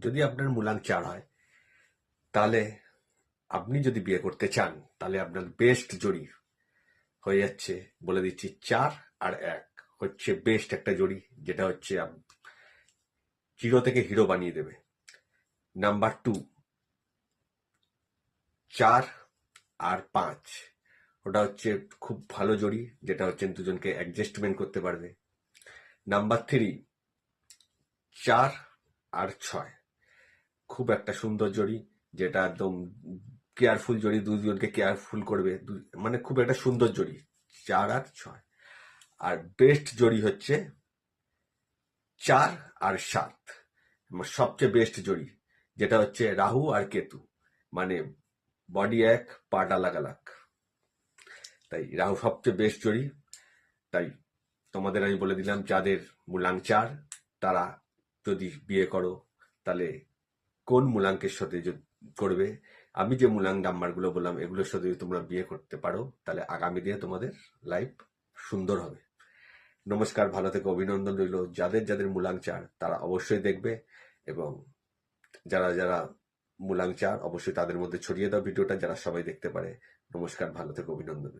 যদি আপনার মূলাং 4 হয়, তাহলে আপনি যদি বিয়ে করতে চান, তাহলে আপনার বেস্ট জুড়ি হয়ে যাচ্ছে, বলে দিচ্ছি, 4 আর 1 হচ্ছে বেস্ট একটা জুড়ি, যেটা হচ্ছে জিরো থেকে হিরো বানিয়ে দেবে। নাম্বার 2, 4 আর 5, ওটা হচ্ছে খুব ভালো জড়ি, যেটা হচ্ছে দুজনকে অ্যাডজাস্টমেন্ট করতে পারবে। নাম্বার 3, 4 আর 6, খুব একটা সুন্দর জড়ি, যেটা একদম কেয়ারফুল জড়ি, দুজনকে কেয়ারফুল করবে, মানে খুব একটা সুন্দর জড়ি, 4 আর 6। আর বেস্ট জড়ি হচ্ছে 4 আর 7, সবচেয়ে বেস্ট জড়ি, যেটা হচ্ছে রাহু আর কেতু, মানে বডি এক, পার্ট আলাগ আলাগ। তাই রাহু সবচেয়ে বেস্ট জড়ি। তাই তোমাদের আমি বলে দিলাম, যাদের মূলাং 4, তারা যদি বিয়ে করো, তাহলে কোন মূলাঙ্কের সাথে করবে। আমি যে মূলাং নাম্বারগুলো বললাম, এগুলোর সাথে যদি তোমরা বিয়ে করতে পারো, তাহলে আগামী দিনে তোমাদের লাইফ সুন্দর হবে। নমস্কার, ভালো থেকে অভিনন্দন রইল। যাদের যাদের মূলাং 4, তারা অবশ্যই দেখবে, এবং যারা যারা মূলাং 4, অবশ্যই তাদের মধ্যে ছড়িয়ে দাও ভিডিওটা, যারা সবাই দেখতে পারে। নমস্কার, ভালো থেকে অভিনন্দন।